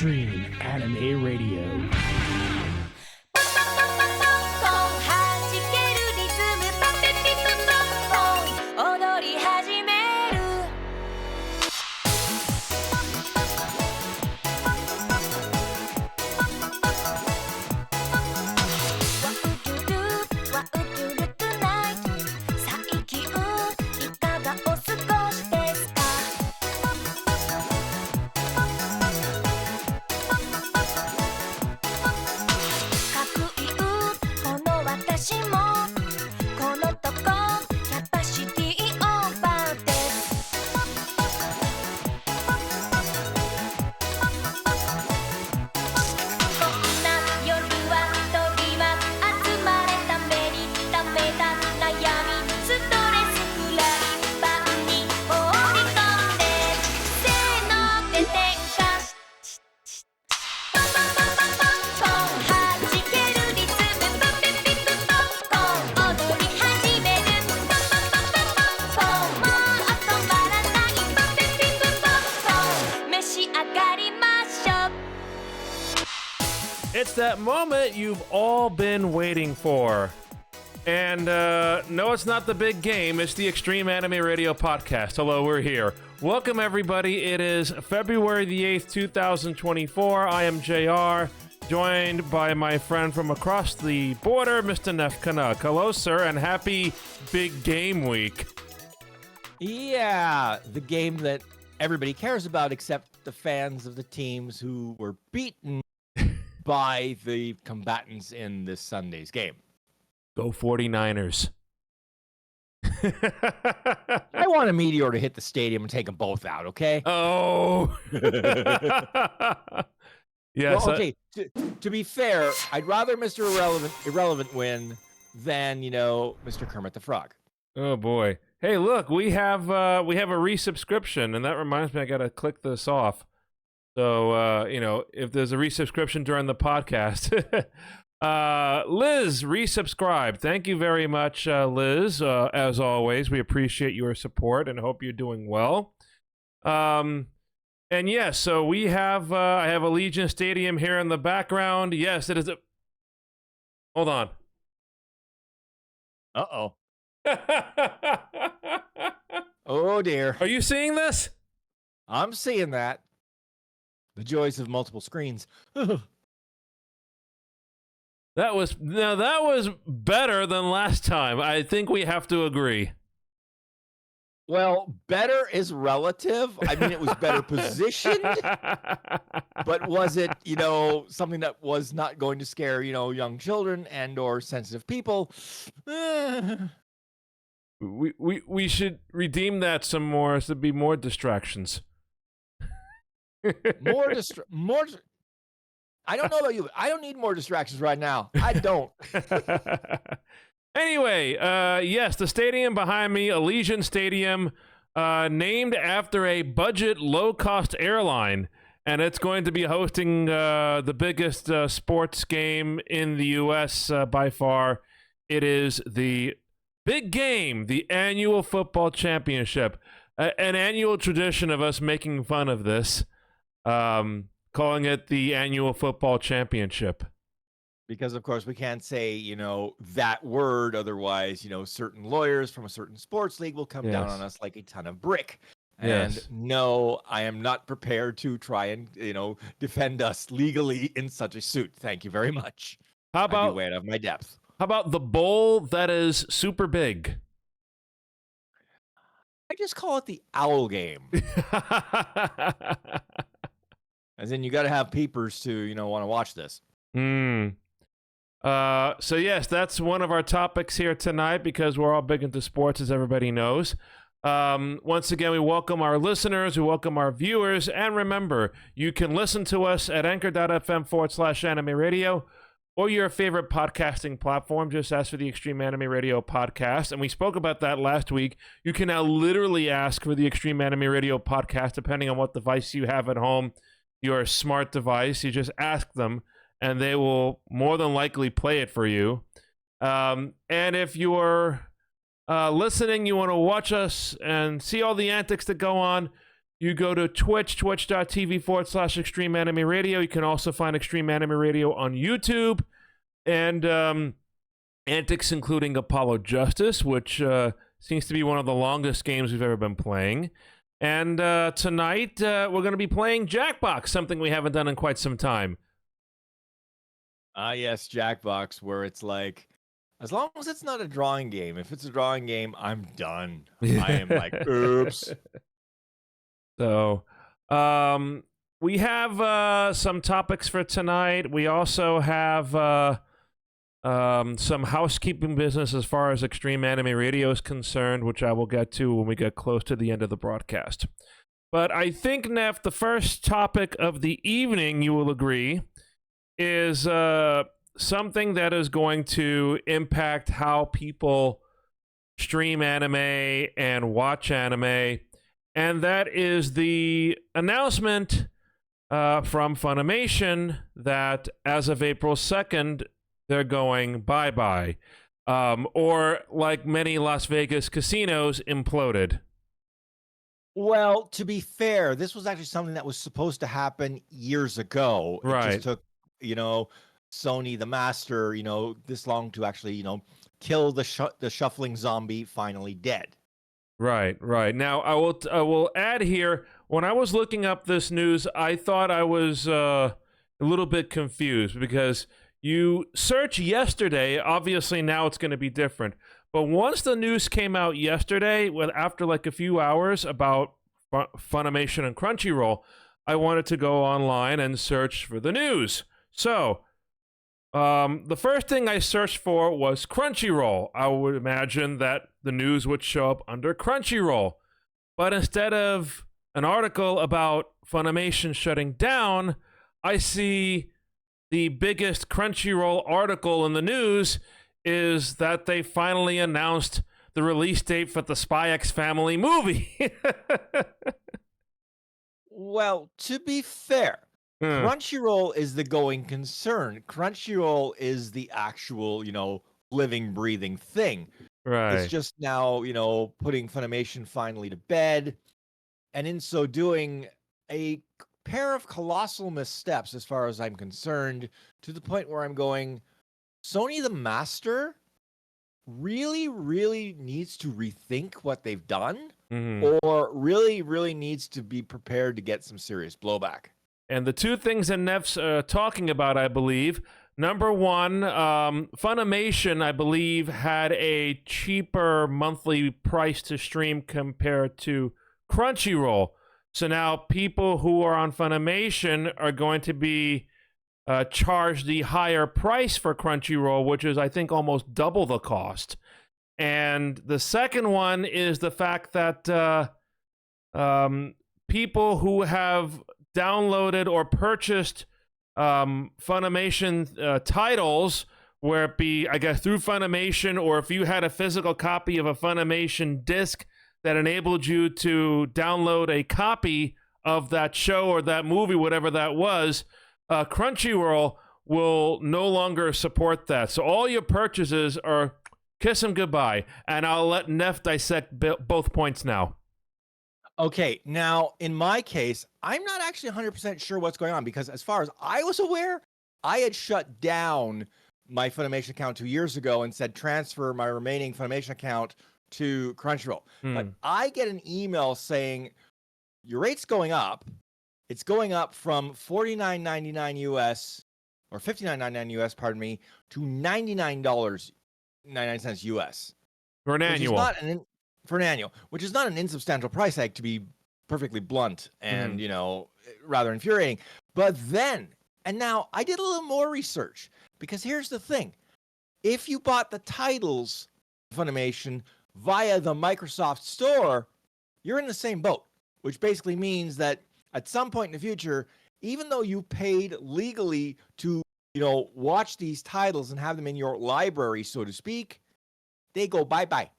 Extreme Anime Radio. It's that moment you've all been waiting for. And no, it's not the big game. It's the Extreme Anime Radio Podcast. Hello, we're here. Welcome, everybody. It is February the 8th, 2024. I am JR, joined by my friend from across the border, Mr. Nef Canuck. Hello, sir, and happy Big Game Week. Yeah, the game that everybody cares about except the fans of the teams who were beaten by the combatants in this Sunday's game. Go 49ers. I want a meteor to hit the stadium and take them both out, okay? Oh. Yes. Well, okay, to be fair, I'd rather Mr. Irrelevant win than, Mr. Kermit the Frog. Oh, boy. Hey, look, we have a resubscription, and that reminds me I got to click this off. So, if there's a resubscription during the podcast, Liz, resubscribe. Thank you very much, Liz. As always, we appreciate your support and hope you're doing well. And yes, so we have, I have Allegiant Stadium here in the background. Yes, it is a... Hold on. Uh-oh. Oh, dear. Are you seeing this? I'm seeing that. The joys of multiple screens. That was better than last time. I think we have to agree. Well, better is relative. I mean, it was better positioned, but was it, something that was not going to scare, young children and or sensitive people? We should redeem that some more. So there'd be more distractions. more. I don't know about you, but I don't need more distractions right now. I don't. Anyway, yes, the stadium behind me, Allegiant Stadium, named after a budget, low-cost airline, and it's going to be hosting the biggest sports game in the U.S. By far. It is the big game, the annual football championship, an annual tradition of us making fun of this. Calling it the annual football championship. Because, of course, we can't say, that word. Otherwise, certain lawyers from a certain sports league will come down on us like a ton of brick. And no, I am not prepared to try and, defend us legally in such a suit. Thank you very much. How about... I'd be way out of my depth. How about the bowl that is super big? I just call it the owl game. As in, you got to have peepers to, want to watch this. So yes, that's one of our topics here tonight because we're all big into sports, as everybody knows. Once again, we welcome our listeners, we welcome our viewers, and remember, you can listen to us at anchor.fm/anime radio or your favorite podcasting platform. Just ask for the Extreme Anime Radio Podcast, and we spoke about that last week. You can now literally ask for the Extreme Anime Radio Podcast depending on what device you have at home. Your smart device, you just ask them and they will more than likely play it for you. And if you're listening, you want to watch us and see all the antics that go on, you go to twitch.tv/Extreme Anime Radio. You can also find Extreme Anime Radio on YouTube. And antics including Apollo Justice, which seems to be one of the longest games we've ever been playing. And tonight, we're going to be playing Jackbox, something we haven't done in quite some time. Yes, Jackbox, where it's like, as long as it's not a drawing game. If it's a drawing game, I'm done. I am like, oops. So, we have some topics for tonight. We also have some housekeeping business as far as Extreme Anime Radio is concerned, which I will get to when we get close to the end of the broadcast. But I think, Nef, the first topic of the evening, you will agree, is something that is going to impact how people stream anime and watch anime, and that is the announcement from Funimation that as of April 2nd, they're going bye-bye. Or, like many Las Vegas casinos, imploded. Well, to be fair, this was actually something that was supposed to happen years ago. Right. It just took, Sony, the master, this long to actually, kill the shuffling zombie finally dead. Right. Now, I will add here, when I was looking up this news, I thought I was a little bit confused because you search yesterday, obviously now it's going to be different. But once the news came out yesterday, after like a few hours about Funimation and Crunchyroll, I wanted to go online and search for the news. So, the first thing I searched for was Crunchyroll. I would imagine that the news would show up under Crunchyroll. But instead of an article about Funimation shutting down, I see the biggest Crunchyroll article in the news is that they finally announced the release date for the Spy X Family movie. Well, to be fair, Crunchyroll is the going concern. Crunchyroll is the actual, living, breathing thing. Right. It's just now, putting Funimation finally to bed. And in so doing, a pair of colossal missteps, as far as I'm concerned, to the point where I'm going, Sony the master really, really needs to rethink what they've done, or really, really needs to be prepared to get some serious blowback. And the two things that Nef's talking about, I believe, number one, Funimation, I believe, had a cheaper monthly price to stream compared to Crunchyroll. So now people who are on Funimation are going to be charged the higher price for Crunchyroll, which is, I think, almost double the cost. And the second one is the fact that people who have downloaded or purchased Funimation titles, where it be, I guess, through Funimation, or if you had a physical copy of a Funimation disc that enabled you to download a copy of that show or that movie, whatever that was, Crunchyroll will no longer support that. So all your purchases are kiss them goodbye. And I'll let Nef dissect both points now. Okay, now in my case, I'm not actually 100% sure what's going on, because as far as I was aware, I had shut down my Funimation account 2 years ago and said transfer my remaining Funimation account to Crunchyroll. But I get an email saying your rate's going up. It's going up from $49.99 US, or $59.99 US, pardon me, to $99.99 US. For an annual. For an annual, which is not an insubstantial price tag, to be perfectly blunt and, rather infuriating. But then, and now I did a little more research, because here's the thing. If you bought the titles Funimation via the Microsoft Store, you're in the same boat, which basically means that at some point in the future, even though you paid legally to, watch these titles and have them in your library, so to speak, they go bye-bye.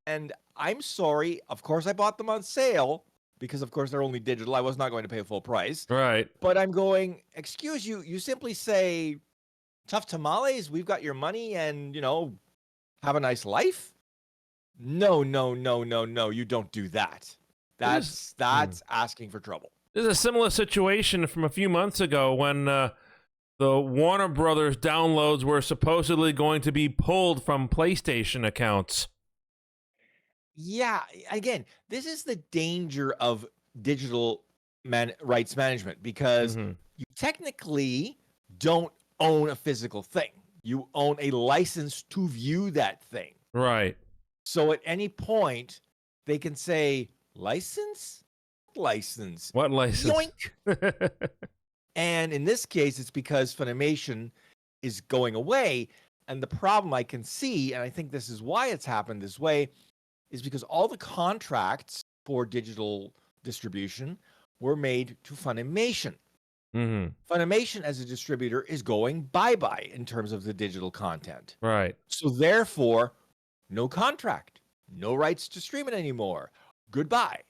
And I'm sorry, of course I bought them on sale, because of course they're only digital. I was not going to pay full price. Right. But I'm going, excuse you, you simply say, tough tamales, we've got your money, and, have a nice life? No, you don't do that. That's asking for trouble. There's a similar situation from a few months ago when the Warner Brothers downloads were supposedly going to be pulled from PlayStation accounts. Yeah, again, this is the danger of digital rights management, because you technically don't own a physical thing. You own a license to view that thing. Right. So at any point, they can say, license? License. What license? Yoink! And in this case, it's because Funimation is going away. And the problem I can see, and I think this is why it's happened this way, is because all the contracts for digital distribution were made to Funimation. Funimation as a distributor is going bye-bye in terms of the digital content. Right. So therefore, no contract, no rights to stream it anymore. Goodbye.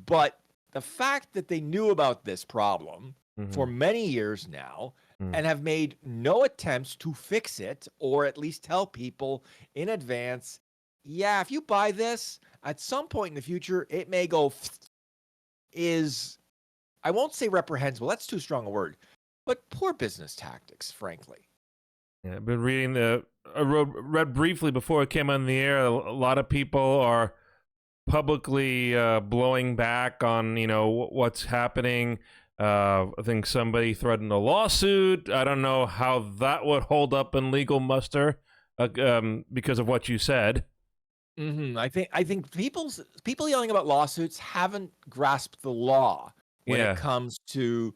But the fact that they knew about this problem for many years now and have made no attempts to fix it, or at least tell people in advance, yeah, if you buy this, at some point in the future, it may go, is, I won't say reprehensible, that's too strong a word, but poor business tactics, frankly. Yeah, I've been reading I read briefly before it came on the air. A lot of people are publicly blowing back on, what's happening. I think somebody threatened a lawsuit. I don't know how that would hold up in legal muster because of what you said. I think people yelling about lawsuits haven't grasped the law when it comes to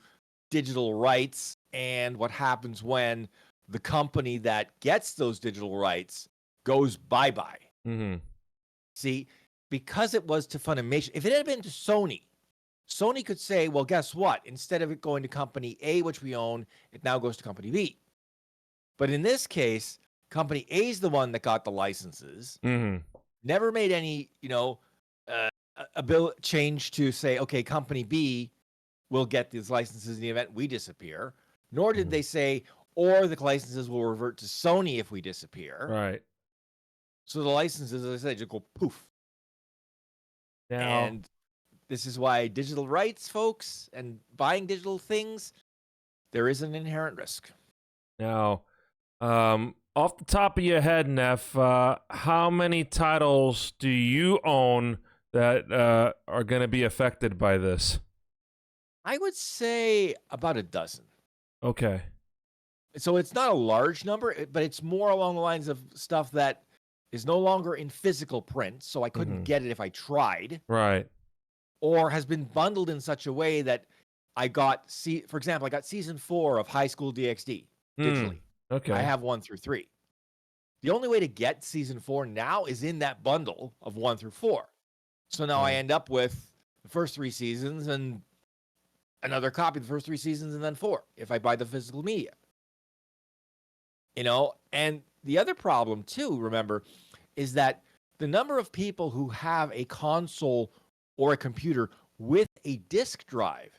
digital rights and what happens when the company that gets those digital rights goes bye-bye. See, because it was to Funimation, if it had been to Sony, Sony could say, well, guess what? Instead of it going to company A, which we own, it now goes to company B. But in this case, company A is the one that got the licenses, never made any, a bill change to say, okay, company B will get these licenses in the event we disappear, nor did they say, or the licenses will revert to Sony if we disappear. Right. So the licenses, as I said, just go poof. Now, and this is why digital rights, folks, and buying digital things, there is an inherent risk. Now, off the top of your head, Nef, how many titles do you own that are going to be affected by this? I would say about a dozen. Okay. So it's not a large number, but it's more along the lines of stuff that is no longer in physical print, so I couldn't get it if I tried. Right. Or has been bundled in such a way that I got, for example, I got season 4 of High School DxD digitally. Okay. I have 1 through 3. The only way to get season 4 now is in that bundle of 1 through 4. So now I end up with the first 3 seasons and another copy of the first 3 seasons and then 4 if I buy the physical media. And the other problem too, remember, is that the number of people who have a console or a computer with a disk drive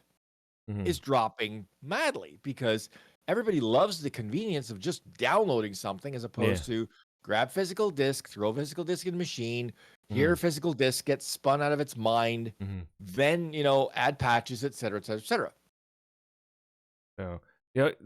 is dropping madly, because everybody loves the convenience of just downloading something as opposed to grab physical disc, throw physical disc in the machine, hear physical disc gets spun out of its mind, then, add patches, et cetera, et cetera, et cetera.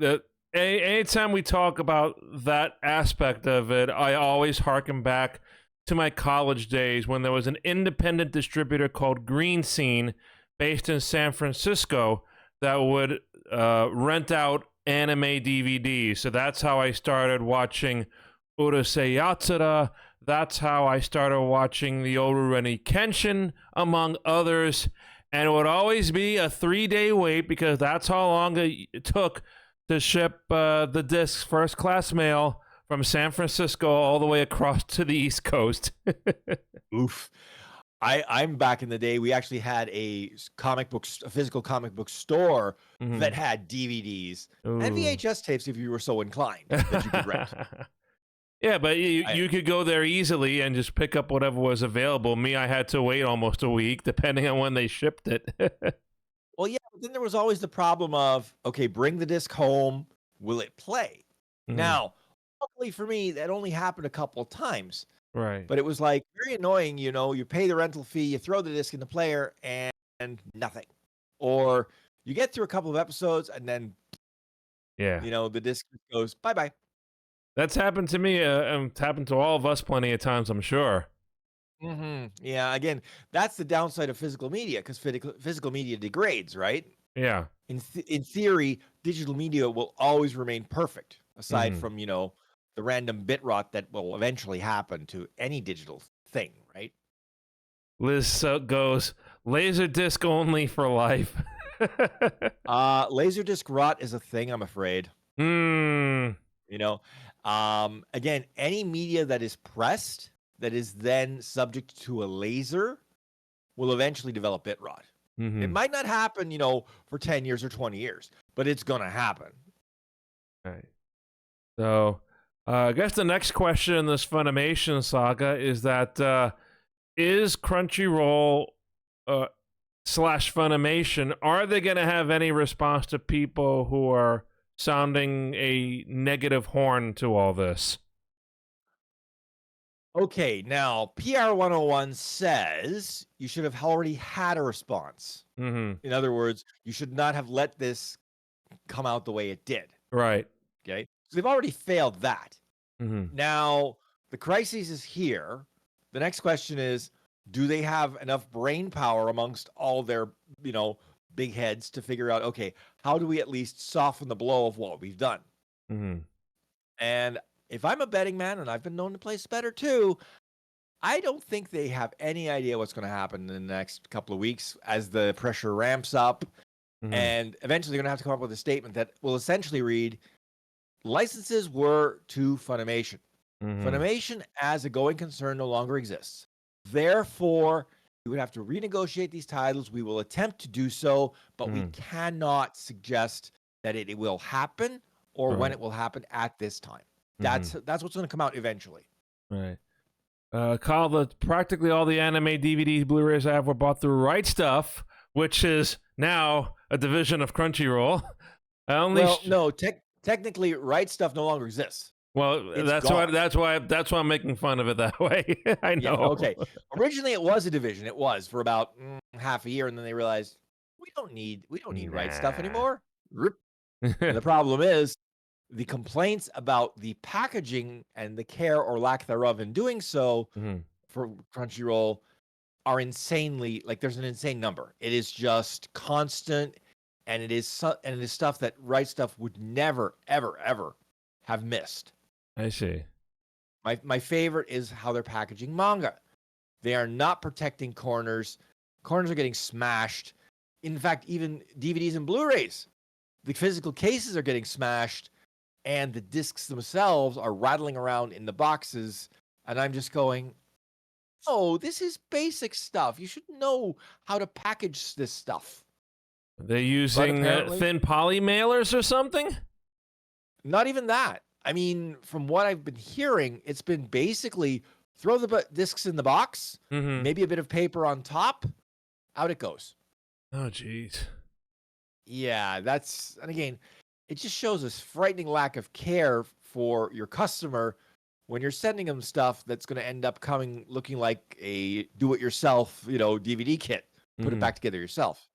So, anytime we talk about that aspect of it, I always harken back to my college days when there was an independent distributor called Green Scene based in San Francisco that would rent out anime DVDs. So that's how I started watching Urusei Yatsura. That's how I started watching the Orurouni Kenshin, among others. And it would always be a 3-day wait, because that's how long it took to ship the discs first class mail from San Francisco all the way across to the East Coast. Oof. I'm back in the day. We actually had a physical comic book store that had DVDs and VHS tapes if you were so inclined that you could rent. Yeah, but you could go there easily and just pick up whatever was available. Me, I had to wait almost a week, depending on when they shipped it. Well, yeah, but then there was always the problem of, okay, bring the disc home. Will it play? Now, luckily for me, that only happened a couple of times. Right. But it was like very annoying, you pay the rental fee, you throw the disc in the player, and nothing. Or you get through a couple of episodes, and then, Yeah. the disc goes bye-bye. That's happened to me, and it's happened to all of us plenty of times, I'm sure. Yeah, again, that's the downside of physical media, because physical media degrades, right? Yeah. In theory, digital media will always remain perfect, aside from, the random bit rot that will eventually happen to any digital thing, right? Liz goes, Laserdisc only for life. Laserdisc rot is a thing, I'm afraid. Hmm. Again, any media that is pressed that is then subject to a laser will eventually develop bit rot. It might not happen, for 10 years or 20 years, but it's going to happen. Right. So, I guess the next question in this Funimation saga is that is Crunchyroll slash Funimation, are they going to have any response to people who are sounding a negative horn to all this? Okay, now PR 101 says you should have already had a response. In other words, you should not have let this come out the way it did. Right. Okay, so they've already failed that. Now, the crisis is here. The next question is, do they have enough brain power amongst all their, big heads to figure out, okay, how do we at least soften the blow of what we've done? And if I'm a betting man, and I've been known to place better too, I don't think they have any idea what's going to happen in the next couple of weeks as the pressure ramps up. And eventually they're going to have to come up with a statement that will essentially read, licenses were to Funimation. Funimation as a going concern no longer exists. Therefore, we would have to renegotiate these titles. We will attempt to do so, but we cannot suggest that it will happen or when it will happen at this time. That's what's going to come out eventually. Right. Kyle, practically all the anime DVDs, Blu-rays I have were bought through Right Stuff, which is now a division of Crunchyroll. Technically, Right Stuff no longer exists. Well, It's that's gone. why I'm making fun of it that way. I know. Yeah, okay. Originally, it was a division. It was for about half a year, and then they realized we don't need Right Stuff anymore. And the problem is the complaints about the packaging and the care or lack thereof in doing so for Crunchyroll are insanely, like, there's an insane number. It is just constant, and it is stuff that Right Stuff would never, ever, ever have missed. I see. My favorite is how they're packaging manga. They are not protecting corners. Corners are getting smashed. In fact, even DVDs and Blu-rays, the physical cases are getting smashed, and the discs themselves are rattling around in the boxes. And I'm just going, oh, this is basic stuff. You should know how to package this stuff. Are they using thin poly mailers or something? Not even that. I mean, from what I've been hearing, it's been basically throw the discs in the box, maybe a bit of paper on top, out it goes. Oh, jeez. Yeah, and again, it just shows this frightening lack of care for your customer when you're sending them stuff that's going to end up looking like a do-it-yourself, DVD kit. Put it back together yourself.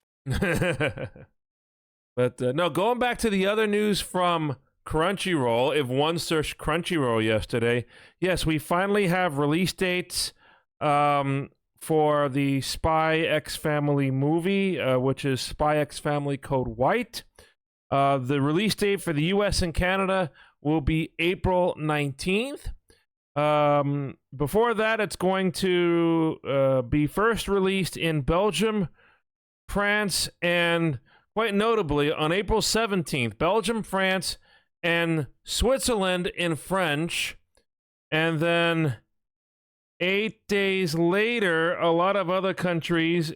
But no, going back to the other news from Crunchyroll, if one searched Crunchyroll yesterday, yes, we finally have release dates for the Spy X Family movie, which is Spy X Family Code White. The release date for the US and Canada will be April 19th. Before that, it's going to be first released in Belgium, France, and quite notably on April 17th, Belgium, France, and Switzerland in French. And then 8 days later, a lot of other countries,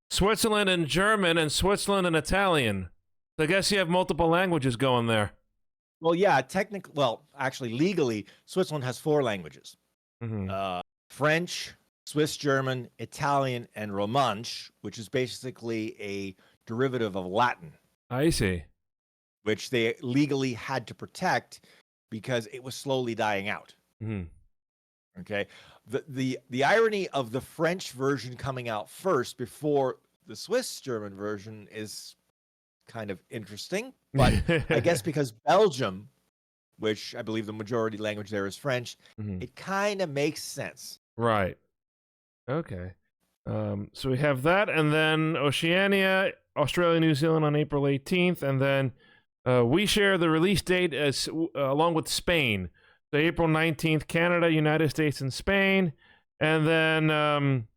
Switzerland in German and Switzerland in Italian. So I guess you have multiple languages going there. Well, yeah, actually, legally, Switzerland has 4 languages. French, Swiss German, Italian, and Romansh, which is basically a derivative of Latin. I see. Which they legally had to protect because it was slowly dying out. Okay. The irony of the French version coming out first before the Swiss German version is kind of interesting. But I guess because Belgium, which I believe the majority language there is French, it kind of makes sense. Right. Okay. So we have that, and then Oceania, Australia, New Zealand on April 18th, and then we share the release date as along with Spain. So April 19th, Canada, United States, and Spain, and then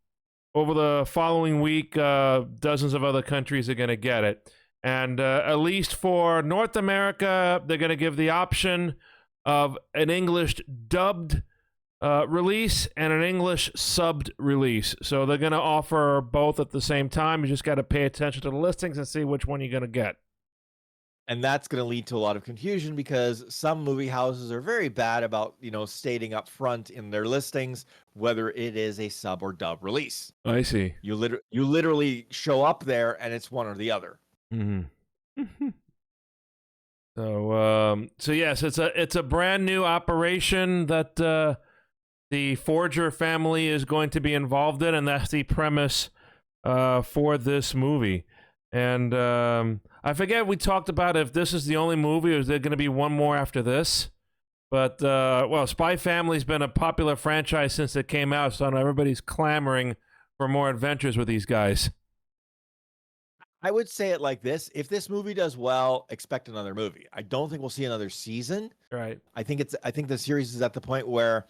over the following week, dozens of other countries are going to get it. And at least for North America, they're going to give the option of an English dubbed release and an English subbed release. So they're going to offer both at the same time. You just got to pay attention to the listings and see which one you're going to get. And that's going to lead to a lot of confusion because some movie houses are very bad about, stating up front in their listings whether it is a sub or dub release. I see. You literally show up there and it's one or the other. Mm-hmm. So yes, it's a brand new operation that the Forger family is going to be involved in, and that's the premise for this movie. And I forget we talked about if this is the only movie or is there going to be one more after this. But, Spy Family's been a popular franchise since it came out, so everybody's clamoring for more adventures with these guys. I would say it like this. If this movie does well, expect another movie. I don't think we'll see another season. Right. I think the series is at the point where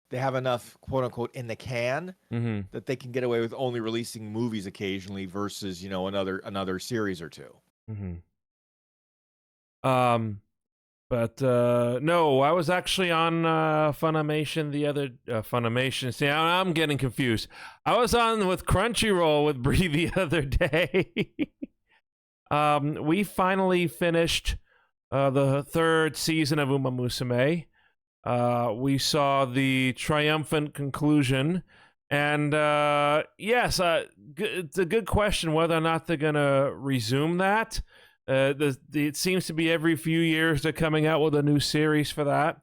they have enough, quote unquote, in the can that they can get away with only releasing movies occasionally versus, another series or two. No, I was actually on Funimation the other Funimation. See, I'm getting confused. I was on with Crunchyroll with Bree the other day. We finally finished the third season of Uma Musume. We saw the triumphant conclusion, and yes, it's a good question whether or not they're gonna resume that. It seems to be every few years they're coming out with a new series for that.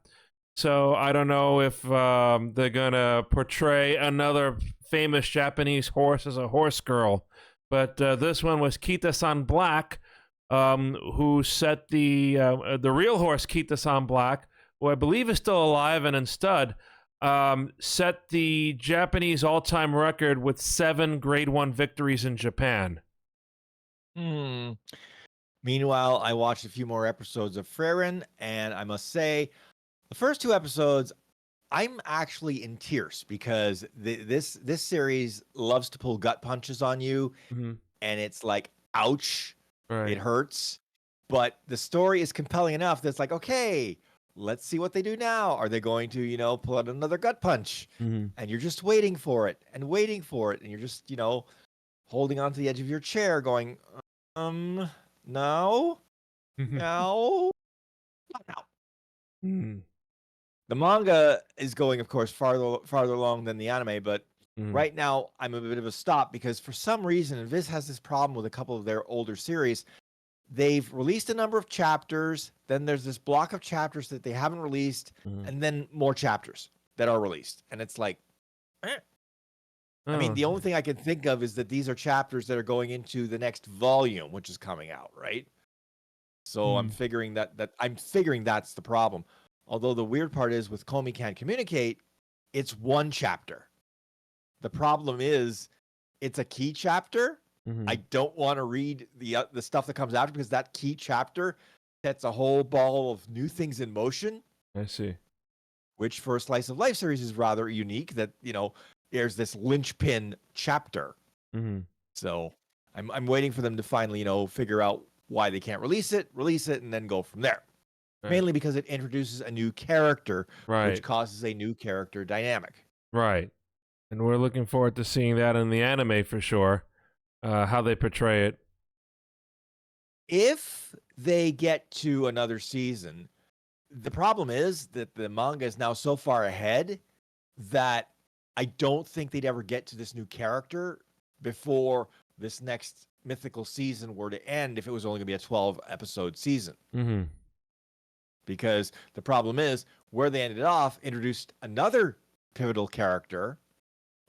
So I don't know if they're gonna portray another famous Japanese horse as a horse girl, but this one was Kita-san Black, who set the real horse Kita-san Black, who I believe is still alive and in stud, set the Japanese all-time record with 7 Grade 1 victories in Japan. Meanwhile, I watched a few more episodes of Freiren, and I must say, the first 2 episodes, I'm actually in tears because this series loves to pull gut punches on you, and it's like, ouch, it hurts. But the story is compelling enough that's like, okay, let's see what they do now. Are they going to, pull out another gut punch? And you're just waiting for it, and you're just, holding onto the edge of your chair going, no, no, not now. The manga is going, of course, farther along than the anime, but right now I'm a bit of a stop because for some reason, and Viz has this problem with a couple of their older series, they've released a number of chapters, then there's this block of chapters that they haven't released, and then more chapters that are released. And it's like, I mean, the only thing I can think of is that these are chapters that are going into the next volume, which is coming out, right? So I'm figuring that's the problem. Although the weird part is with Komi Can't Communicate, it's one chapter. The problem is it's a key chapter. I don't want to read the stuff that comes after because that key chapter sets a whole ball of new things in motion. I see. Which for a slice of life series is rather unique that, there's this linchpin chapter. So I'm waiting for them to finally, figure out why they can't release it, and then go from there. Right. Mainly because it introduces a new character, which causes a new character dynamic. Right. And we're looking forward to seeing that in the anime for sure, how they portray it. If they get to another season, the problem is that the manga is now so far ahead that I don't think they'd ever get to this new character before this next mythical season were to end if it was only going to be a 12-episode season. Because the problem is, where they ended off, introduced another pivotal character,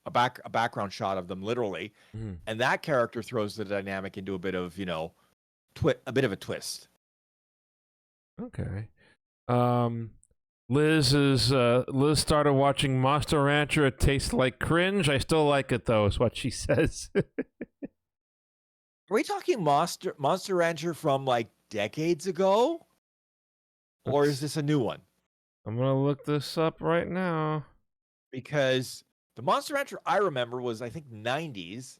a background shot of them literally, and that character throws the dynamic into a bit of, a bit of a twist. Okay. Liz started watching Monster Rancher. It tastes like cringe. I still like it though, is what she says. Are we talking Monster Rancher from like decades ago? Or is this a new one? I'm gonna look this up right now. Because the Monster Rancher I remember was, I think, 90s,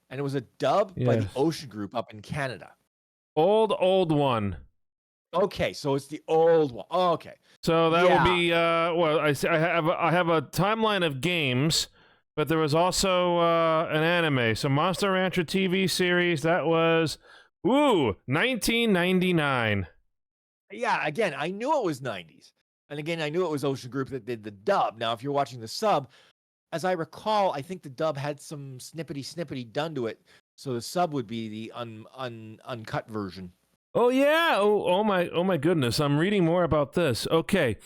and it was a dub by the Ocean Group up in Canada. Old one. Okay, so it's the old one. Oh, okay. So that will be well. I have a timeline of games, but there was also an anime. So Monster Rancher TV series, that was 1999. Yeah, again, I knew it was 90s. And again, I knew it was Ocean Group that did the dub. Now, if you're watching the sub, as I recall, I think the dub had some snippety done to it. So the sub would be the uncut version. Oh yeah! Oh my goodness! I'm reading more about this. Okay,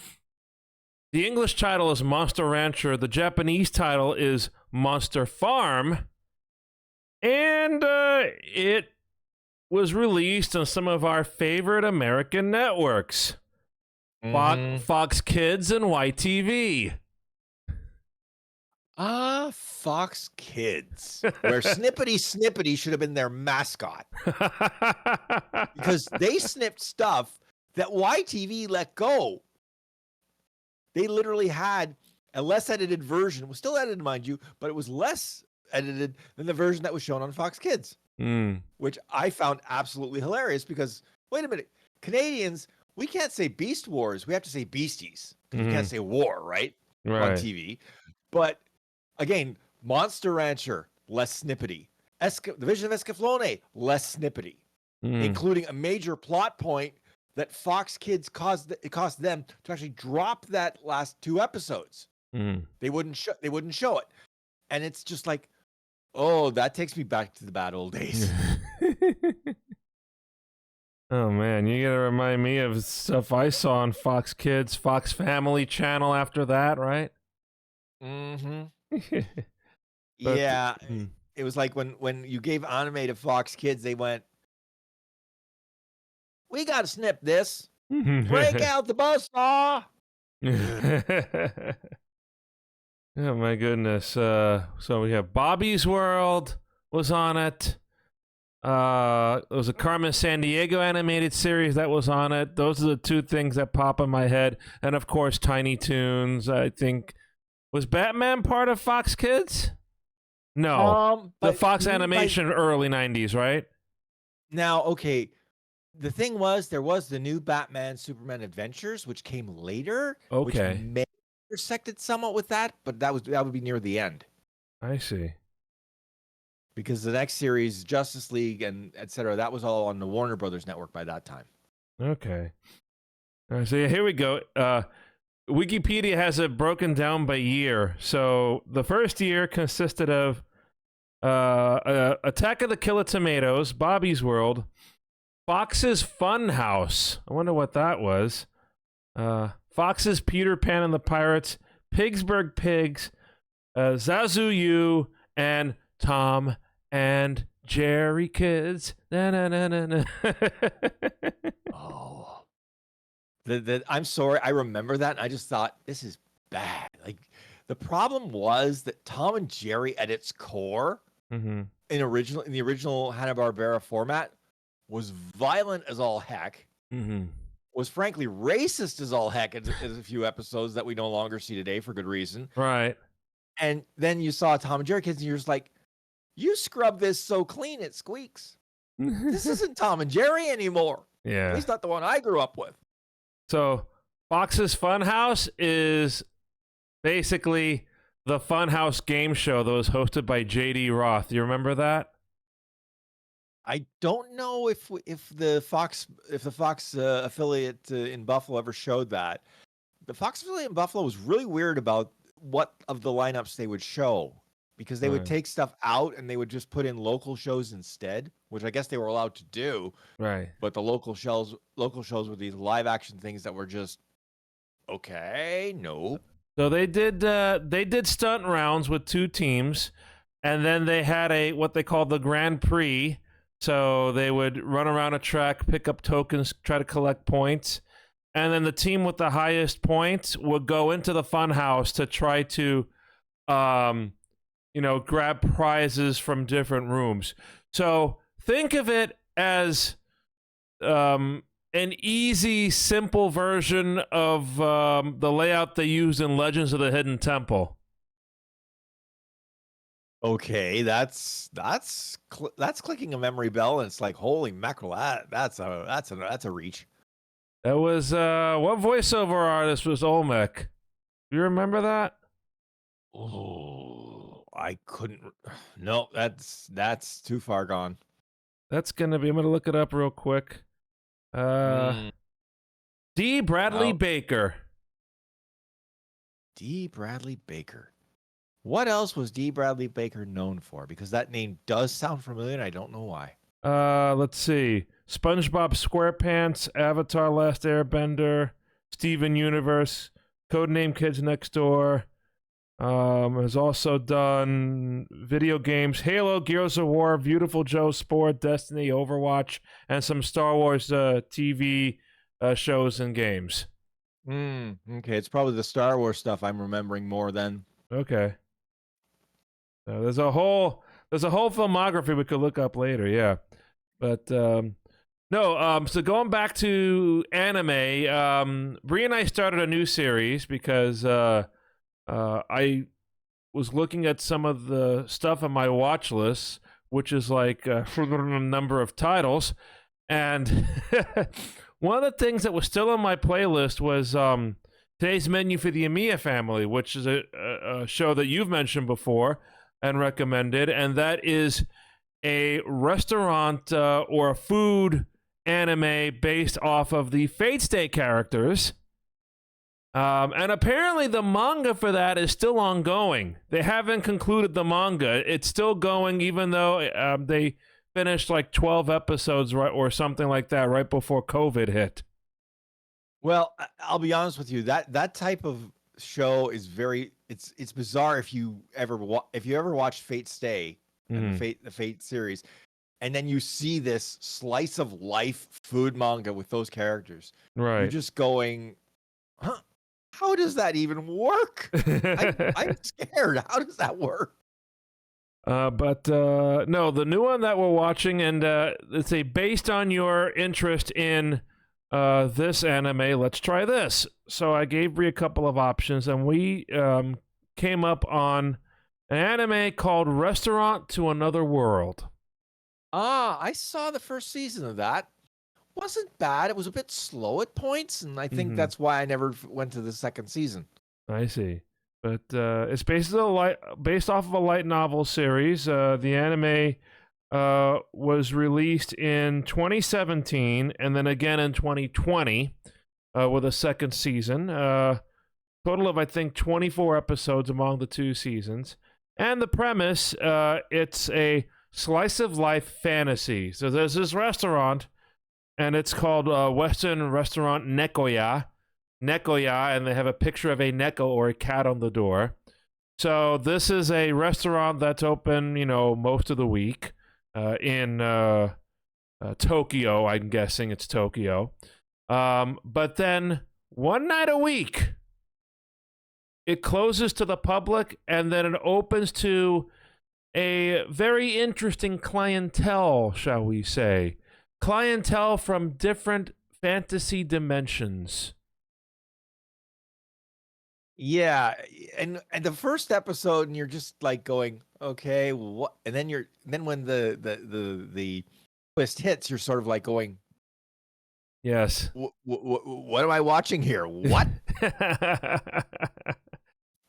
the English title is Monster Rancher. The Japanese title is Monster Farm, and it was released on some of our favorite American networks, Fox Kids and YTV. Fox Kids, where Snippety should have been their mascot. Because they snipped stuff that YTV let go. They literally had a less edited version. It was still edited, mind you, but it was less edited than the version that was shown on Fox Kids. Which I found absolutely hilarious because, wait a minute, Canadians, we can't say Beast Wars. We have to say Beasties. We can't say war, right? On TV. But again, Monster Rancher, less snippety. The Vision of Escaflowne, less snippety. Including a major plot point that Fox Kids caused them to actually drop that last 2 episodes. They wouldn't show it. And it's just like, oh, that takes me back to the bad old days. Oh man, you gotta remind me of stuff I saw on Fox Kids, Fox Family Channel after that, right? Yeah. It was like when you gave anime to Fox Kids, they went, we gotta snip this. Break out the buzzsaw. Oh my goodness. So we have Bobby's World was on it. It was a Carmen Sandiego animated series that was on it. Those are the 2 things that pop in my head. And of course, Tiny Toons. I think, was Batman part of Fox Kids? No. The Fox Animation early 90s, right? Now, okay. The thing was, there was the new Batman Superman Adventures, which came later. Okay. Which may have intersected somewhat with that, but that would be near the end. I see. Because the next series, Justice League and etc., that was all on the Warner Brothers network by that time. Okay. So here we go. Wikipedia has it broken down by year. So the first year consisted of Attack of the Killer Tomatoes, Bobby's World, Fox's Fun House. I wonder what that was. Fox's Peter Pan and the Pirates, Pigsburg Pigs, Zazu, and Tom and Jerry Kids. Oh. I'm sorry, I remember that, and I just thought, this is bad. Like, the problem was that Tom and Jerry, at its core, in the original Hanna-Barbera format, was violent as all heck. Was frankly racist as all heck in a few episodes that we no longer see today for good reason. Right. And then you saw Tom and Jerry Kids, and you're just like, you scrub this so clean it squeaks. This isn't Tom and Jerry anymore. Yeah. At least not the one I grew up with. So Fox's Funhouse is basically the Funhouse game show that was hosted by J.D. Roth. Do you remember that? I don't know if the Fox affiliate in Buffalo ever showed that. The Fox affiliate in Buffalo was really weird about what of the lineups they would show, because they would take stuff out and they would just put in local shows instead, which I guess they were allowed to do. Right. But the local shows were these live action things that were just okay. Nope. So they did stunt rounds with 2 teams, and then they had what they called the Grand Prix. So they would run around a track, pick up tokens, try to collect points, and then the team with the highest points would go into the fun house to try to, grab prizes from different rooms. So think of it as an easy, simple version of the layout they used in Legends of the Hidden Temple. Okay, that's clicking a memory bell, and it's like, holy mackerel, that's a reach. That was what voiceover artist was Olmec? You remember that? Oh, I couldn't. No, that's too far gone. That's gonna be. I'm gonna look it up real quick. D. Bradley Baker. D. Bradley Baker. What else was D. Bradley Baker known for? Because that name does sound familiar, and I don't know why. Let's see. SpongeBob SquarePants, Avatar: Last Airbender, Steven Universe, Codename Kids Next Door. Has also done video games, Halo, Gears of War, Beautiful Joe Sport, Destiny, Overwatch, and some Star Wars TV shows and games. Okay, it's probably the Star Wars stuff I'm remembering more than. Okay. So there's a whole filmography we could look up later, yeah. But no, so going back to anime, Bree and I started a new series because I was looking at some of the stuff on my watch list, which is like a number of titles, and one of the things that was still on my playlist was Today's Menu for the Amiya Family, which is a show that you've mentioned before and recommended, and that is a restaurant or a food anime based off of the Fate Stay characters. And apparently the manga for that is still ongoing. They haven't concluded the manga. It's still going, even though they finished like 12 episodes or something like that right before COVID hit. Well, I'll be honest with you. That type of show is it's bizarre if you ever watched Fate Stay and the Fate series, and then you see this slice of life food manga with those characters. Right. You're just going, huh? How does that even work? I'm scared. How does that work? But no, the new one that we're watching, and it's based on your interest in this anime, let's try this. So I gave Brie a couple of options, and we came up on an anime called Restaurant to Another World. I saw the first season of that. Wasn't bad. It was a bit slow at points, and I think that's why I never went to the second season. I see. But it's based off of a light novel series. The anime was released in 2017 and then again in 2020 with a second season. Total of, I think, 24 episodes among the 2 seasons. And the premise, it's a slice of life fantasy. So there's this restaurant, and it's called Western Restaurant Nekoya, and they have a picture of a neko or a cat on the door. So this is a restaurant that's open, most of the week in Tokyo. I'm guessing it's Tokyo. But then one night a week, it closes to the public, and then it opens to a very interesting clientele, shall we say. Clientele from different fantasy dimensions. Yeah, and the first episode, and you're just like going, okay, what? And then when the twist hits, you're sort of like going, yes, what am I watching here? What?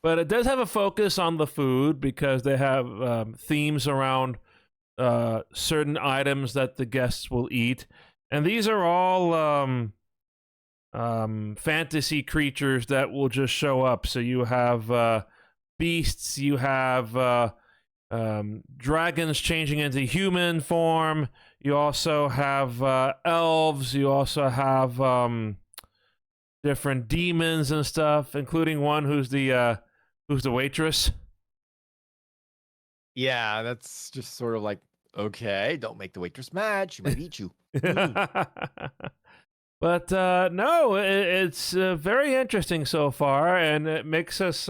But it does have a focus on the food because they have themes around certain items that the guests will eat, and these are all fantasy creatures that will just show up. So you have beasts, you have dragons changing into human form, you also have elves, you also have different demons and stuff, including one who's the waitress. Yeah, that's just sort of like, okay, don't make the waitress mad. She might eat you. Mm. But no, it's very interesting so far, and it makes us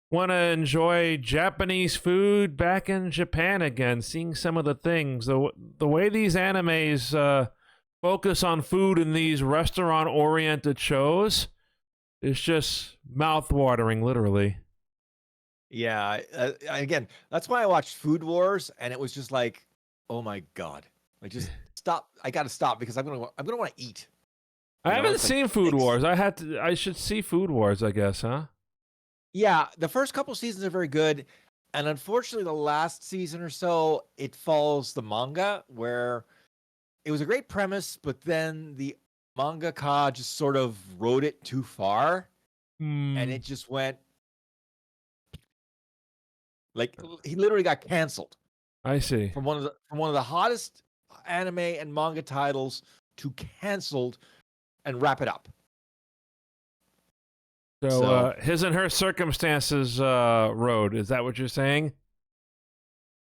want to enjoy Japanese food back in Japan again, seeing some of the things. The way these animes focus on food in these restaurant-oriented shows is just mouth-watering, literally. Yeah, again, that's why I watched Food Wars, and it was just like, oh my god, like just stop. I got to stop because I'm gonna want to eat. I You know, haven't it's like seen Food six- Wars. I should see Food Wars, I guess, huh? Yeah, the first couple seasons are very good, and unfortunately, the last season or so, it follows the manga where it was a great premise, but then the mangaka just sort of wrote it too far, and it just went like he literally got canceled I see. from one of the hottest anime and manga titles to canceled and wrap it up. So his and her circumstances road. Is that what you're saying?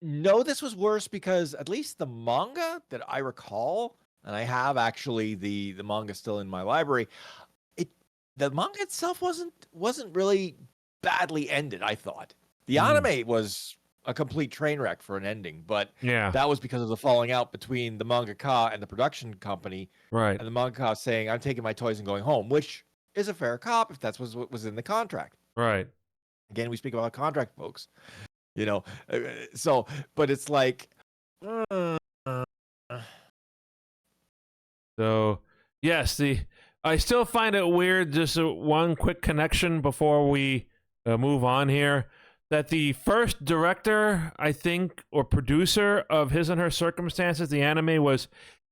No, this was worse because at least the manga that I recall, and I have actually the manga still in my library, the manga itself wasn't really badly ended, I thought. The anime was a complete train wreck for an ending, but Yeah. that was because of the falling out between the mangaka and the production company. Right. And the mangaka saying, I'm taking my toys and going home, which is a fair cop if that's what was in the contract. Right. Again, we speak about contract, folks. You know, so, but it's like, So, yes, I still find it weird, just one quick connection before we move on here, that the first director, I think, or producer of His and Her Circumstances, the anime, was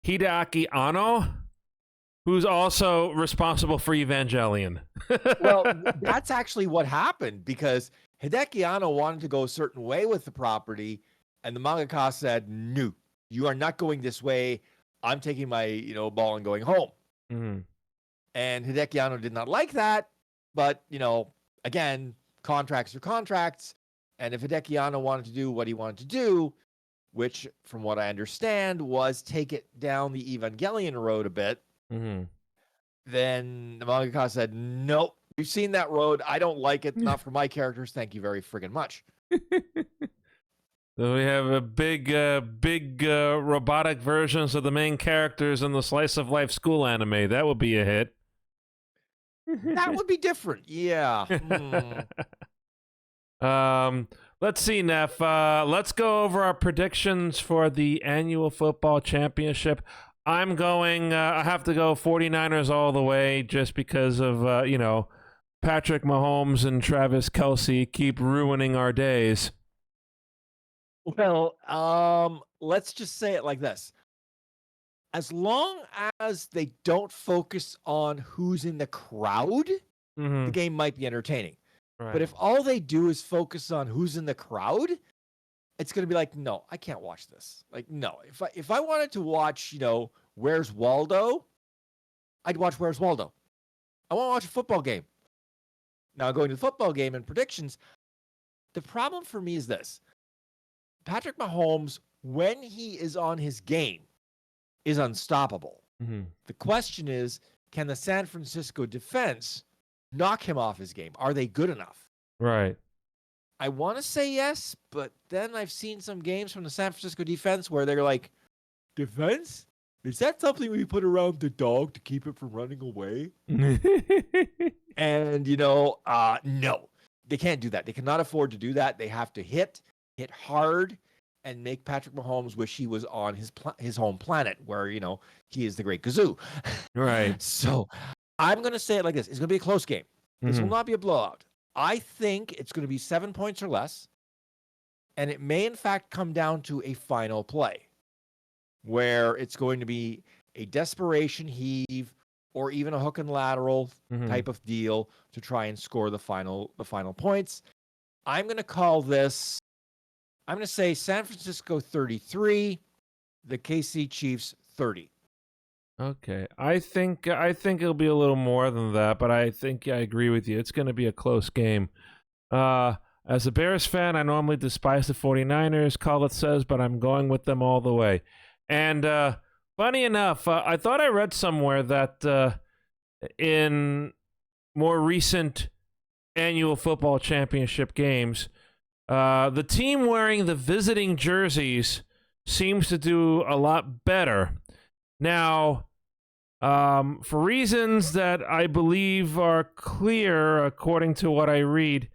Hideaki Anno, who's also responsible for Evangelion. well, that's actually what happened because Hideki Anno wanted to go a certain way with the property, and the mangaka said, "No, you are not going this way. I'm taking my ball and going home." Mm-hmm. And Hideki Anno did not like that, but again, contracts are contracts, and if Hideki Anno wanted to do what he wanted to do, which, from what I understand, was take it down the Evangelion road a bit. Mm-hmm. Then the mangaka said, "Nope, we've seen that road. I don't like it. Not for my characters. Thank you very friggin' much." So we have a big robotic versions of the main characters in the slice of life school anime. That would be a hit. That would be different. Yeah. Let's see, Nef. Let's go over our predictions for the annual football championship. I'm going, I have to go 49ers all the way just because of, Patrick Mahomes and Travis Kelce keep ruining our days. Well, let's just say it like this. As long as they don't focus on who's in the crowd, the game might be entertaining. Right. But if all they do is focus on who's in the crowd, it's going to be like, no, I can't watch this. Like, no, if I wanted to watch, Where's Waldo, I'd watch Where's Waldo. I want to watch a football game. Now, going to the football game and predictions, the problem for me is this. Patrick Mahomes, when he is on his game, is unstoppable. Mm-hmm. The question is, can the San Francisco defense knock him off his game? Are they good enough? Right. I want to say yes, but then I've seen some games from the San Francisco defense where they're like, defense? Is that something we put around the dog to keep it from running away? And, no, they can't do that. They cannot afford to do that. They have to hit hard, and make Patrick Mahomes wish he was on his home planet where, he is the great Gazoo. Right. So I'm going to say it like this. It's going to be a close game. This will not be a blowout. I think it's going to be 7 points or less, and it may, in fact, come down to a final play where it's going to be a desperation heave or even a hook and lateral type of deal to try and score the final points. I'm going to call this, I'm going to say San Francisco 33, the KC Chiefs 30. Okay. I think it'll be a little more than that, but I think I agree with you. It's going to be a close game. As a Bears fan, I normally despise the 49ers, Collet says, but I'm going with them all the way. And funny enough, I thought I read somewhere that in more recent annual football championship games, the team wearing the visiting jerseys seems to do a lot better. Now, for reasons that I believe are clear according to what I read,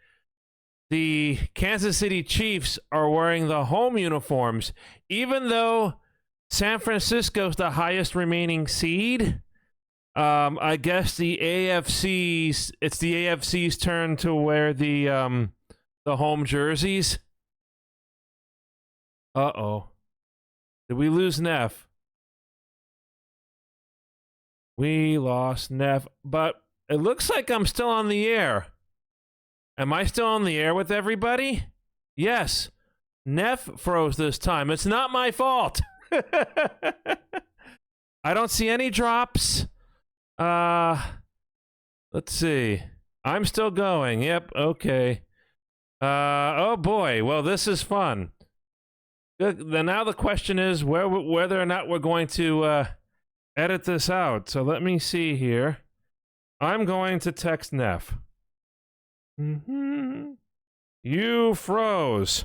the Kansas City Chiefs are wearing the home uniforms, even though San Francisco's the highest remaining seed. I guess it's the AFC's turn to wear the home jerseys. Uh-oh. Did we lose Nef? We lost Nef, but it looks like I'm still on the air. Am I still on the air with everybody? Yes. Nef froze this time. It's not my fault. I don't see any drops. Let's see. I'm still going. Yep, okay. Oh boy. Well, this is fun. Now the question is whether or not we're going to edit this out. So let me see here. I'm going to text Nef. You froze.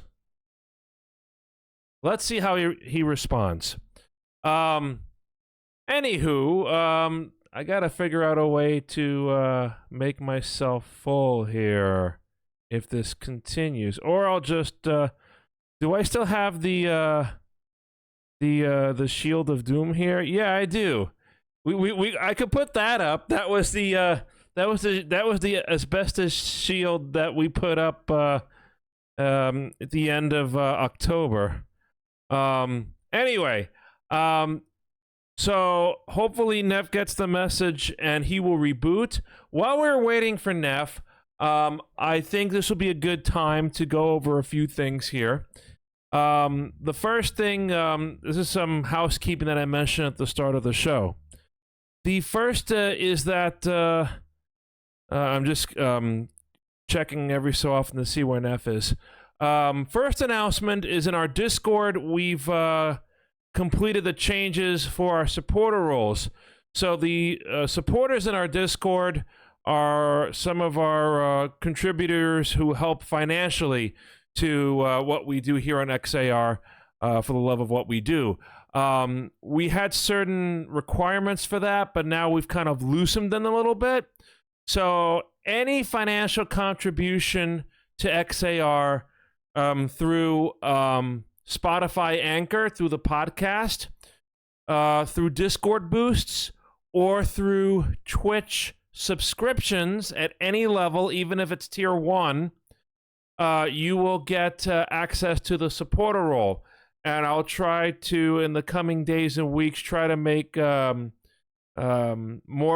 Let's see how he responds. Anywho, I gotta figure out a way to make myself full here if this continues, or I'll just do I still have the Shield of Doom here? Yeah, I do. I could put that up. That was the asbestos shield that we put up at the end of October. Anyway, so hopefully Nef gets the message and he will reboot. While we're waiting for Nef, I think this will be a good time to go over a few things here. The first thing, this is some housekeeping that I mentioned at the start of the show. The first is that I'm just checking every so often to see where Nef is. First announcement is in our Discord. We've completed the changes for our supporter roles. So the supporters in our Discord are some of our contributors who help financially to what we do here on XAR for the love of what we do. We had certain requirements for that, but now we've kind of loosened them a little bit. So any financial contribution to XAR through Spotify Anchor, through the podcast, through Discord boosts, or through Twitch subscriptions at any level, even if it's tier 1, you will get access to the supporter role. And I'll try to, in the coming days and weeks, try to make more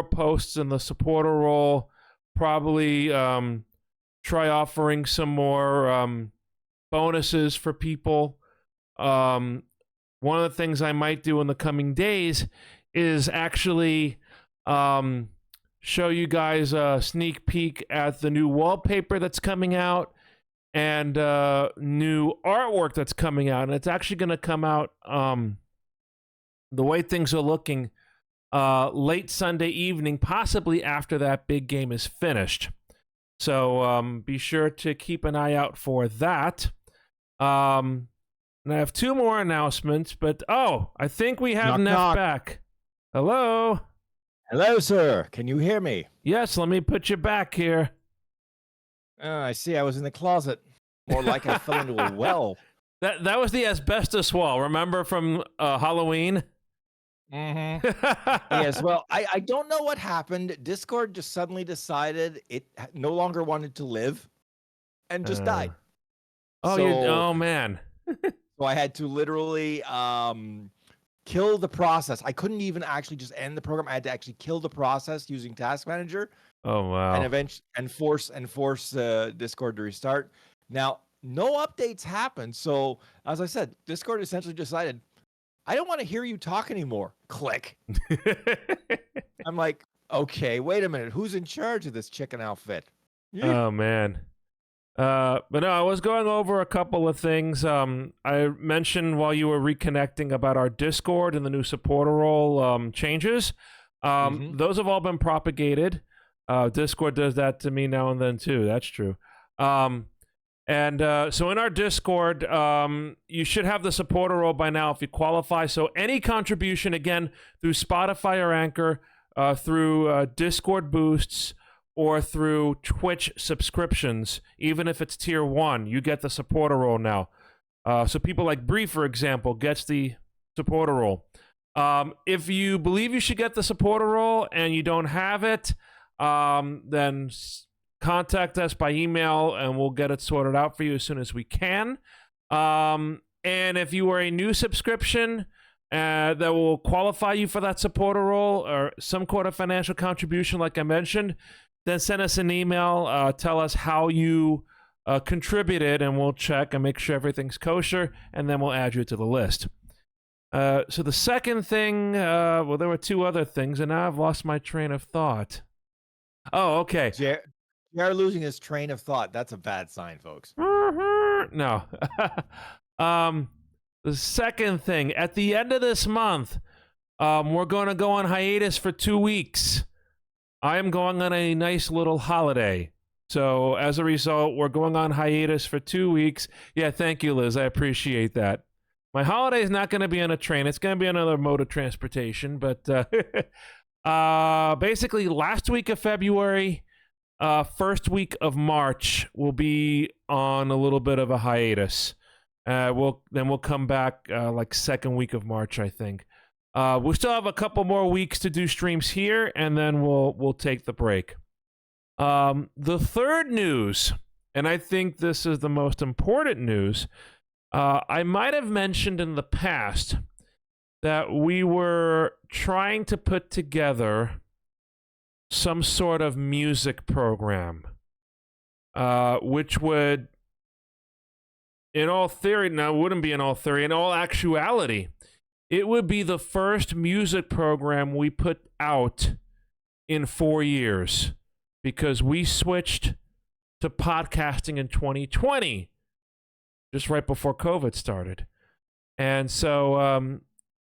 posts in the supporter role. Probably try offering some more bonuses for people. One of the things I might do in the coming days is actually show you guys a sneak peek at the new wallpaper that's coming out and new artwork that's coming out. And it's actually going to come out, the way things are looking, late Sunday evening, possibly after that big game is finished. So be sure to keep an eye out for that. And I have 2 more announcements, but I think we have Nef back. Hello? Hello, sir. Can you hear me? Yes, let me put you back here. I see. I was in the closet. More like I fell into a well. That was the asbestos wall, remember, from Halloween? Mm-hmm. Yes, well, I don't know what happened. Discord just suddenly decided it no longer wanted to live and just died. Oh, man. So I had to literally kill the process. I couldn't even actually just end the program. I had to actually kill the process using Task Manager. Oh, wow. And force Discord to restart. Now, no updates happened. So, as I said, Discord essentially decided, I don't want to hear you talk anymore. Click. I'm like, okay, wait a minute. Who's in charge of this chicken outfit? Oh, man. But no, I was going over a couple of things. I mentioned while you were reconnecting about our Discord and the new supporter role changes. Those have all been propagated. Discord does that to me now and then too. That's true. So in our Discord, you should have the supporter role by now if you qualify. So any contribution, again, through Spotify or Anchor, through Discord boosts, or through Twitch subscriptions, even if it's tier 1, you get the supporter role now. So people like Bree, for example, gets the supporter role. If you believe you should get the supporter role and you don't have it, then contact us by email and we'll get it sorted out for you as soon as we can. And if you are a new subscription that will qualify you for that supporter role or some kind of financial contribution, like I mentioned, then send us an email, tell us how you contributed, and we'll check and make sure everything's kosher, and then we'll add you to the list. So the second thing, well, there were 2 other things, and now I've lost my train of thought. Oh, okay. JR losing his train of thought. That's a bad sign, folks. No. The second thing, at the end of this month, we're going to go on hiatus for 2 weeks. I am going on a nice little holiday. So as a result, we're going on hiatus for 2 weeks. Yeah, thank you, Liz. I appreciate that. My holiday is not going to be on a train. It's going to be another mode of transportation. But basically, last week of February, first week of March, we'll be on a little bit of a hiatus. We'll come back like second week of March, I think. We'll still have a couple more weeks to do streams here, and then we'll take the break. The third news, and I think this is the most important news, I might have mentioned in the past that we were trying to put together some sort of music program, which would, in all theory, now it wouldn't be in all theory, in all actuality, it would be the first music program we put out in 4 years, because we switched to podcasting in 2020, just right before COVID started. And so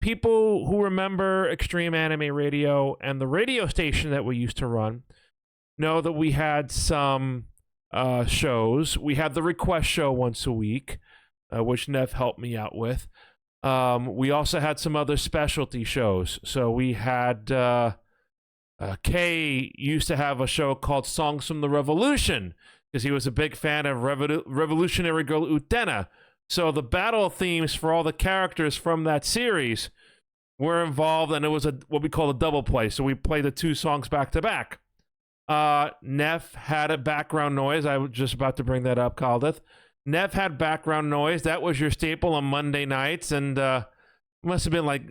people who remember Extreme Anime Radio and the radio station that we used to run know that we had some shows. We had the request show once a week, which Nef helped me out with. We also had some other specialty shows. So we had Kay used to have a show called Songs from the Revolution because he was a big fan of Revolutionary Girl Utena. So the battle themes for all the characters from that series were involved, and it was what we call a double play. So we played the 2 songs back to back. Nef had a background noise. I was just about to bring that up, Caldeth. Nef had background noise. That was your staple on Monday nights, and it must have been like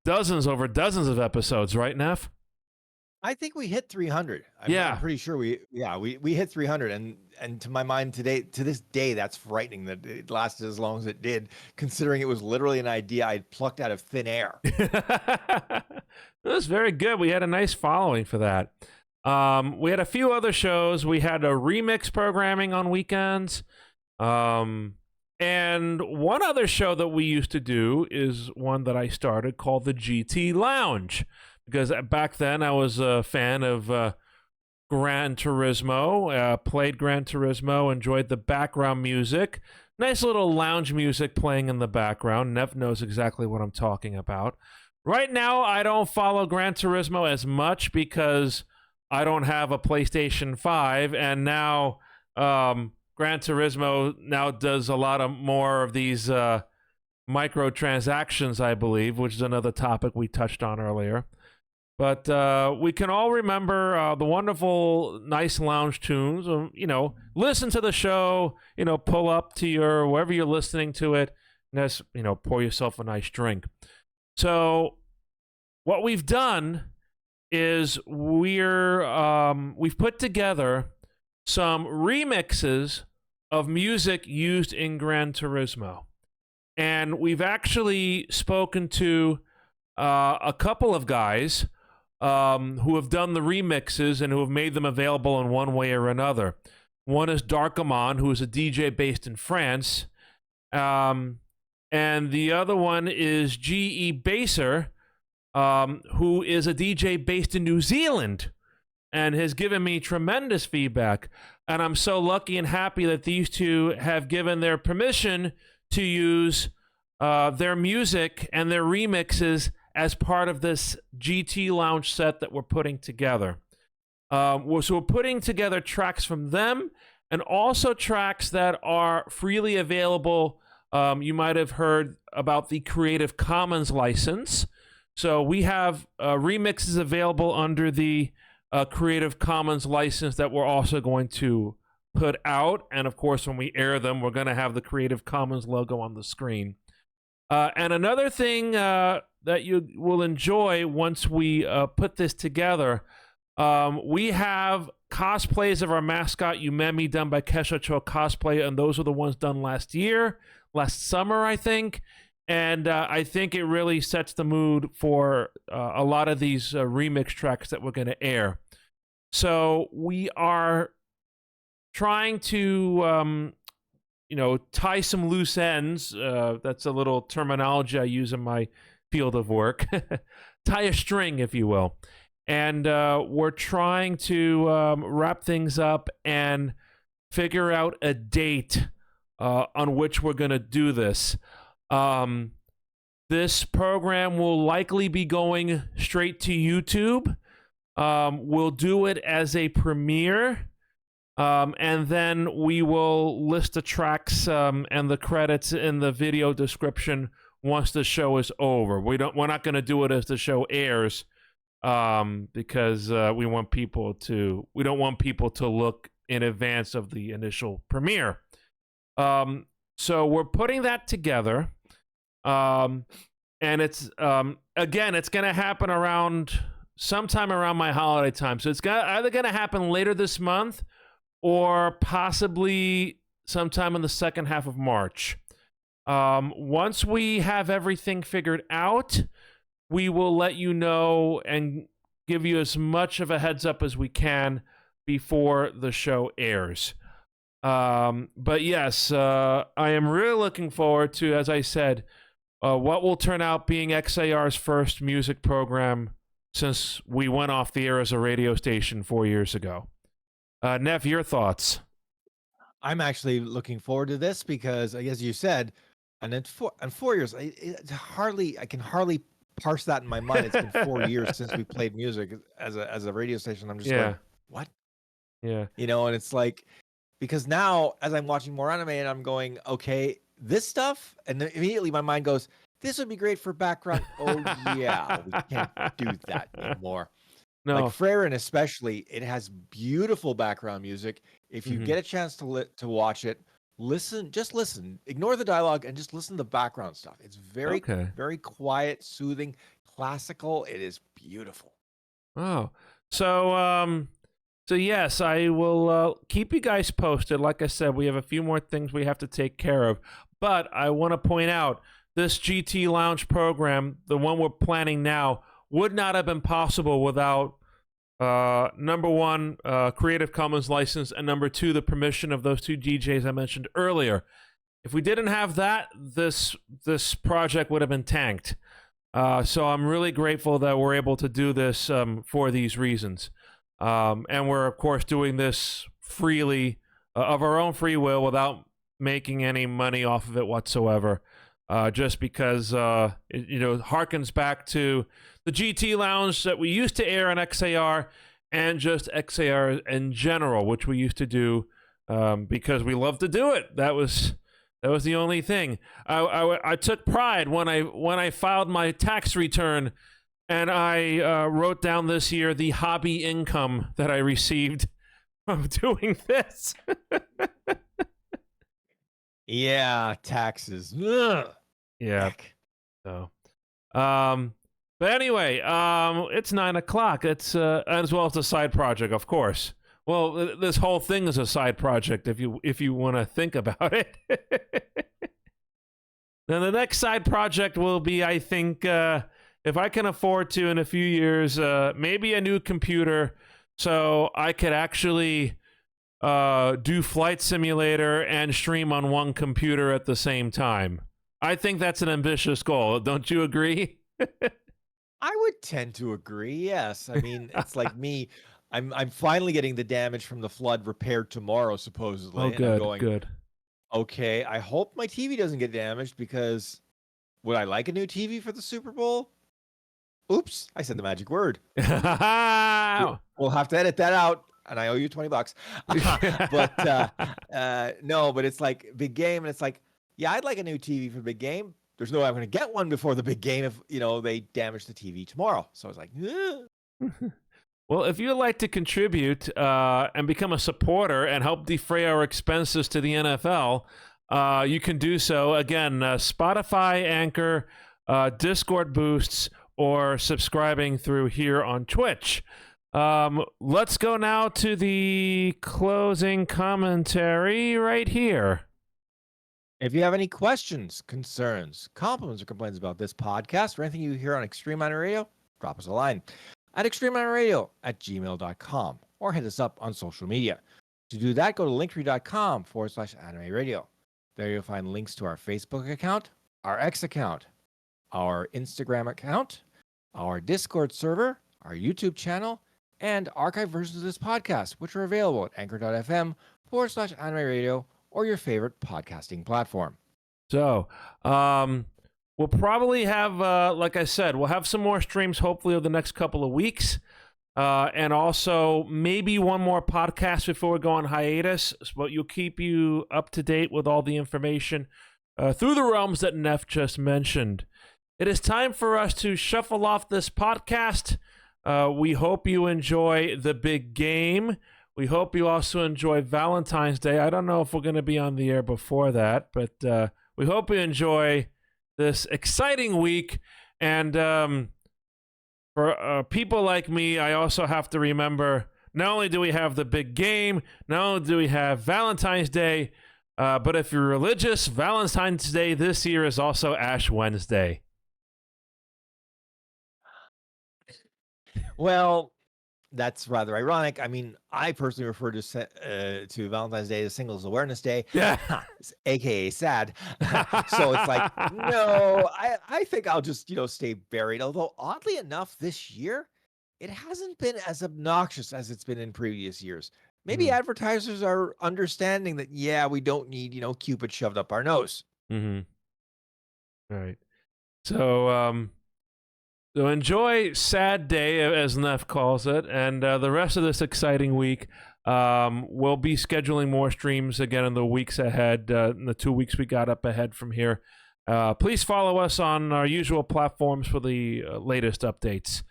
dozens of episodes, right, Nef? I think we hit 300. I'm pretty sure we hit 300, and to my mind to this day, that's frightening that it lasted as long as it did, considering it was literally an idea I'd plucked out of thin air. It was very good. We had a nice following for that. We had a few other shows. We had a remix programming on weekends. And one other show that we used to do is one that I started called the GT Lounge, because back then I was a fan of Gran Turismo, played Gran Turismo, enjoyed the background music. Nice little lounge music playing in the background. Nev knows exactly what I'm talking about. Right now, I don't follow Gran Turismo as much because I don't have a PlayStation 5, and now Gran Turismo now does a lot of more of these microtransactions, I believe, which is another topic we touched on earlier. But we can all remember the wonderful, nice lounge tunes. Listen to the show, pull up to wherever you're listening to it, and just, pour yourself a nice drink. So what we've done is we've put together some remixes of music used in Gran Turismo. And we've actually spoken to a couple of guys who have done the remixes and who have made them available in one way or another. One is Darkamon, who is a DJ based in France. And the other one is Dee Baker, who is a DJ based in New Zealand and has given me tremendous feedback. And I'm so lucky and happy that these two have given their permission to use their music and their remixes as part of this GT Lounge set that we're putting together. So we're putting together tracks from them and also tracks that are freely available. You might have heard about the Creative Commons license. So we have remixes available under the Creative Commons license that we're also going to put out. And of course, when we air them, we're going to have the Creative Commons logo on the screen. And another thing that you will enjoy once we put this together, we have cosplays of our mascot Yumemi done by Keshacho Cosplay, and those are the ones done last summer, I think. And I think it really sets the mood for a lot of these remix tracks that we're going to air. So we are trying to, tie some loose ends. That's a little terminology I use in my field of work. Tie a string, if you will. And we're trying to wrap things up and figure out a date on which we're going to do this. This program will likely be going straight to YouTube. We'll do it as a premiere, and then we will list the tracks and the credits in the video description once the show is over. We're not going to do it as the show airs, because we don't want people to look in advance of the initial premiere. So we're putting that together. And it's again, it's going to happen sometime around my holiday time. So it's either going to happen later this month or possibly sometime in the second half of March. Once we have everything figured out, we will let you know and give you as much of a heads up as we can before the show airs. But yes, I am really looking forward to, as I said, what will turn out being XAR's first music program since we went off the air as a radio station 4 years ago. Nef, your thoughts? I'm actually looking forward to this because, as you said, and in 4 years, I can hardly parse that in my mind. It's been 4 years since we played music as a radio station. I'm just going, what? Yeah. And it's like, because now as I'm watching more anime and I'm going, okay, this stuff, and then immediately my mind goes, this would be great for background. Oh yeah, we can't do that anymore. No. Like Freiren especially, it has beautiful background music. If you get a chance to watch it, just listen. Ignore the dialogue and just listen to the background stuff. It's very, very quiet, soothing, classical. It is beautiful. Oh, so yes, I will keep you guys posted. Like I said, we have a few more things we have to take care of. But I want to point out, this GT Lounge program, the one we're planning now, would not have been possible without, number one, Creative Commons license, and number two, the permission of those two DJs I mentioned earlier. If we didn't have that, this project would have been tanked. So I'm really grateful that we're able to do this for these reasons. And we're, of course, doing this freely, of our own free will, without making any money off of it whatsoever. Just because it harkens back to the GT Lounge that we used to air on XAR, and just XAR in general, which we used to do because we love to do it. That was the only thing. I took pride when I filed my tax return, and I wrote down this year the hobby income that I received from doing this. Yeah, taxes. Ugh. Yeah. Heck. So, but anyway, it's 9 o'clock. It's as well as a side project, of course. Well, this whole thing is a side project if you want to think about it. Then the next side project will be, I think, if I can afford to in a few years, maybe a new computer so I could actually do Flight Simulator and stream on one computer at the same time. I think that's an ambitious goal. Don't you agree? I would tend to agree. Yes. I mean, it's like me. I'm finally getting the damage from the flood repaired tomorrow, supposedly. Oh, And good, I'm going, good. okay, I hope my TV doesn't get damaged because would I like a new TV for the Super Bowl? Oops, I said the magic word. We'll have to edit that out, and I owe you $20. But no, but it's like big game, and it's like, yeah, I'd like a new TV for the big game. There's no way I'm going to get one before the big game if they damage the TV tomorrow. So I was like, Well, if you'd like to contribute and become a supporter and help defray our expenses to the NFL, you can do so. Again, Spotify, Anchor, Discord boosts, or subscribing through here on Twitch. Let's go now to the closing commentary right here. if you have any questions, concerns, compliments, or complaints about this podcast or anything you hear on Extreme Anime Radio, drop us a line at extremeanimeradio@gmail.com or hit us up on social media. To do that, go to linktree.com/anime radio. There you'll find links to our Facebook account, our X account, our Instagram account, our Discord server, our YouTube channel, and archive versions of this podcast, which are available at anchor.fm/anime radio or your favorite podcasting platform. So, we'll probably have, like I said, we'll have some more streams hopefully over the next couple of weeks. And also maybe one more podcast before we go on hiatus. But you'll keep you up to date with all the information through the realms that Nef just mentioned. It is time for us to shuffle off this podcast. We hope you enjoy the big game. We hope you also enjoy Valentine's Day. I don't know if we're going to be on the air before that, but we hope you enjoy this exciting week. And for people like me, I also have to remember, not only do we have the big game, not only do we have Valentine's Day, but if you're religious, Valentine's Day this year is also Ash Wednesday. Well, that's rather ironic. I mean, I personally refer to Valentine's Day as Singles Awareness Day, Yeah. aka sad. So it's like, no, I think I'll just stay buried. Although oddly enough, this year it hasn't been as obnoxious as it's been in previous years. Maybe advertisers are understanding that, yeah, we don't need Cupid shoved up our nose. Mm-hmm. All right. So enjoy Sad Day, as Nef calls it, and the rest of this exciting week. We'll be scheduling more streams again in the weeks ahead, in the 2 weeks we got up ahead from here. Please follow us on our usual platforms for the latest updates.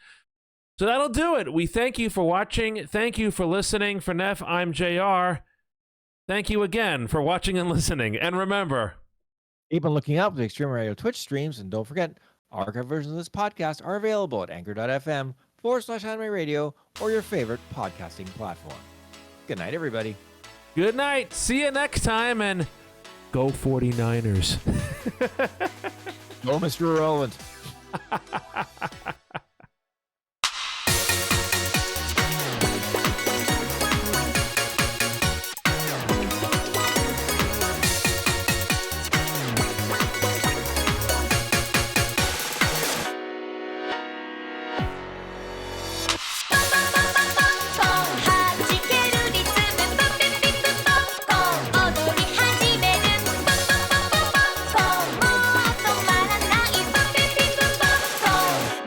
So that'll do it. We thank you for watching. Thank you for listening. For Nef, I'm JR. Thank you again for watching and listening. And remember, keep on looking out for the Extreme Radio Twitch streams, and don't forget, archive versions of this podcast are available at anchor.fm/anime radio or your favorite podcasting platform. Good night, everybody. good night. See you next time, and go 49ers. Go, Mr. Irrelevant.「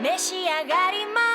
召し上がります」